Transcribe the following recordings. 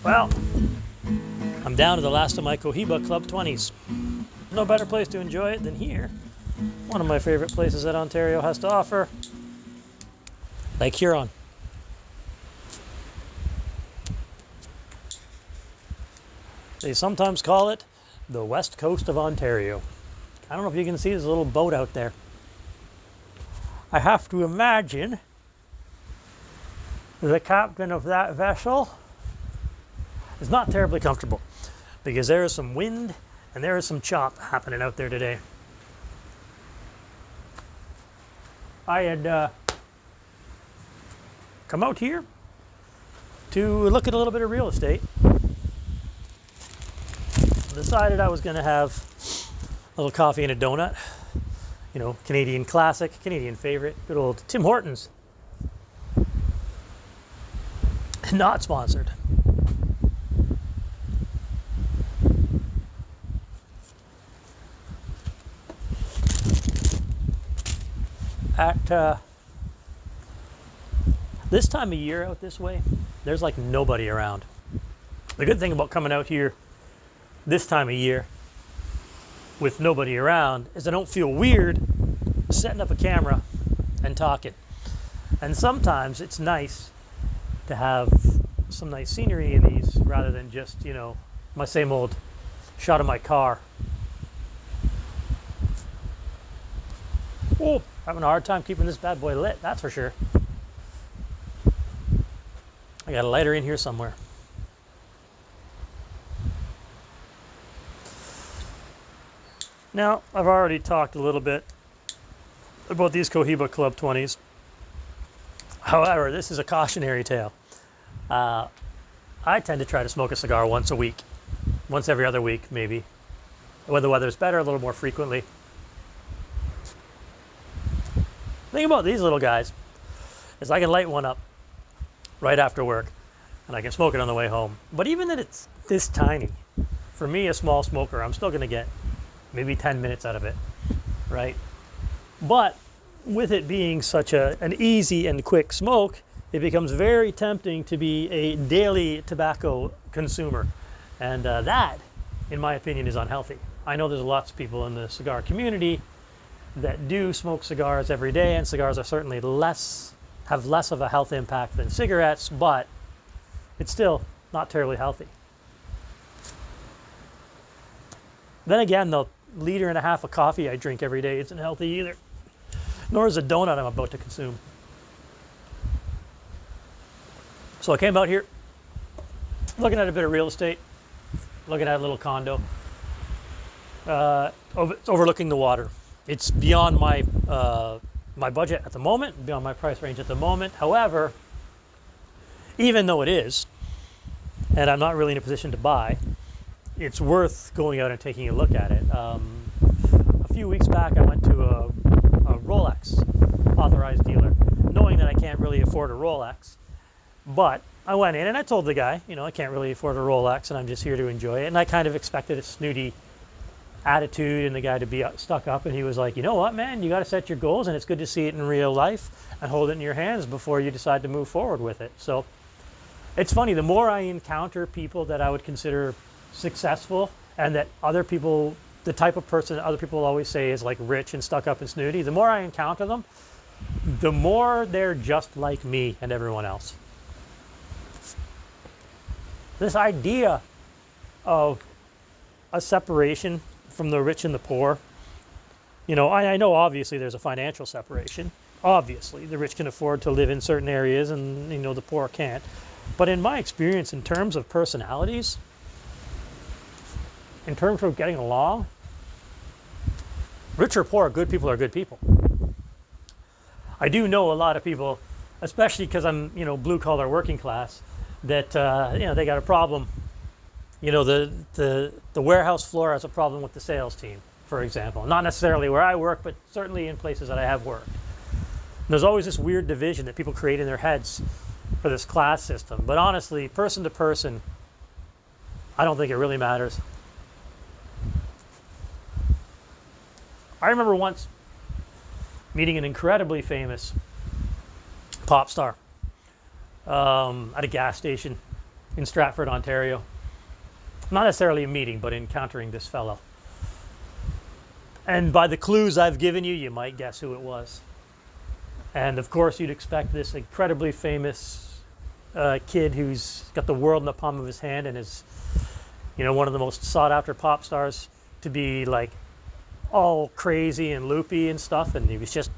Well, I'm down to the last of my Cohiba Club 20s. No better place to enjoy it than here. One of my favorite places that Ontario has to offer, Lake Huron. They sometimes call it the west coast of Ontario. I don't know if you can see this little boat out there. I have to imagine the captain of that vessel is not terribly comfortable because there is some wind and there is some chop happening out there today. I had come out here to look at a little bit of real estate. Decided I was going to have a little coffee and a donut. You know, Canadian classic, Canadian favorite, good old Tim Hortons. Not sponsored. At this time of year out this way, there's like nobody around. The good thing about coming out here this time of year with nobody around is I don't feel weird setting up a camera and talking. And sometimes it's nice to have some nice scenery in these rather than just, you know, my same old shot of my car. Oh, having a hard time keeping this bad boy lit, that's for sure. I got a lighter in here somewhere. Now, I've already talked a little bit about these Cohiba Club 20s. However, this is a cautionary tale. I tend to try to smoke a cigar once a week, once every other week maybe. When the weather's better, a little more frequently. The thing about these little guys is I can light one up right after work and I can smoke it on the way home. But even that it's this tiny, for me, a small smoker, I'm still going to get maybe 10 minutes out of it, right? But with it being such an easy and quick smoke, it becomes very tempting to be a daily tobacco consumer. And that, in my opinion, is unhealthy. I know there's lots of people in the cigar community that do smoke cigars every day, and cigars are certainly have less of a health impact than cigarettes, but it's still not terribly healthy. Then again, the 1.5 liters of coffee I drink every day isn't healthy either, nor is a donut I'm about to consume. So I came out here looking at a bit of real estate, looking at a little condo. It's overlooking the water. It's beyond my my budget at the moment, beyond my price range at the moment. However, even though it is, and I'm not really in a position to buy, it's worth going out and taking a look at it. A few weeks back, I went to a Rolex authorized dealer, knowing that I can't really afford a Rolex. But I went in and I told the guy, you know, I can't really afford a Rolex and I'm just here to enjoy it. And I kind of expected a snooty attitude and the guy to be stuck up. And he was like, you know what, man, you got to set your goals and it's good to see it in real life and hold it in your hands before you decide to move forward with it. So it's funny, the more I encounter people that I would consider successful and that other people, the type of person that other people always say is like rich and stuck up and snooty, the more I encounter them, the more they're just like me and everyone else. This idea of a separation from the rich and the poor, you know, I know obviously there's a financial separation. Obviously, the rich can afford to live in certain areas and, you know, the poor can't. But in my experience, in terms of personalities, in terms of getting along, rich or poor, good people are good people. I do know a lot of people, especially because I'm, you know, blue collar working class, that, you know, they got a problem. You know, the warehouse floor has a problem with the sales team, for example. Not necessarily where I work, but certainly in places that I have worked. And there's always this weird division that people create in their heads for this class system. But honestly, person to person, I don't think it really matters. I remember once meeting an incredibly famous pop star at a gas station. in Stratford, Ontario. Not necessarily a meeting, but encountering this fellow. And by the clues I've given you, you might guess who it was. And of course, you'd expect this incredibly famous kid who's got the world in the palm of his hand and is, you know, one of the most sought after pop stars to be like all crazy and loopy and stuff. And he was just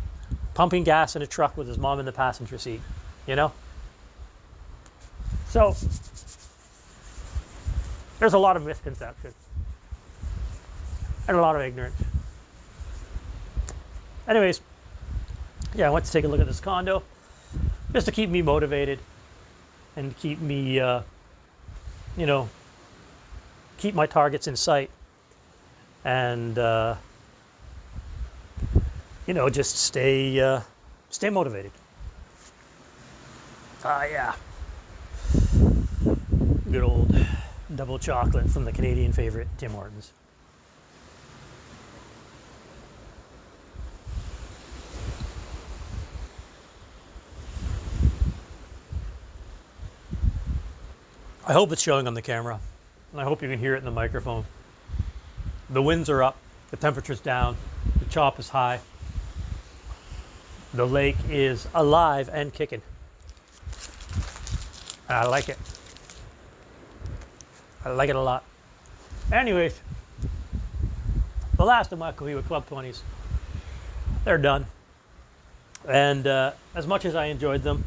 pumping gas in a truck with his mom in the passenger seat, you know? So there's a lot of misconception and a lot of ignorance. Anyways, yeah, I went to take a look at this condo just to keep me motivated and keep me, you know, keep my targets in sight and, you know, just stay motivated. Yeah. Good old double chocolate from the Canadian favorite, Tim Hortons. I hope it's showing on the camera, and I hope you can hear it in the microphone. The winds are up, the temperature's down, the chop is high. The lake is alive and kicking. I like it. I like it a lot. Anyways, the last of my Cohiba Club 20s, they're done. And as much as I enjoyed them,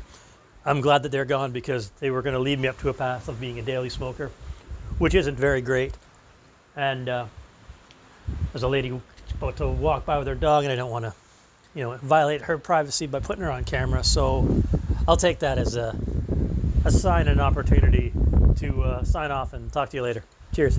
I'm glad that they're gone because they were going to lead me up to a path of being a daily smoker, which isn't very great. And there's a lady about to walk by with her dog, and I don't want to, you know, violate her privacy by putting her on camera. So I'll take that as a sign and an opportunity to sign off and talk to you later. Cheers.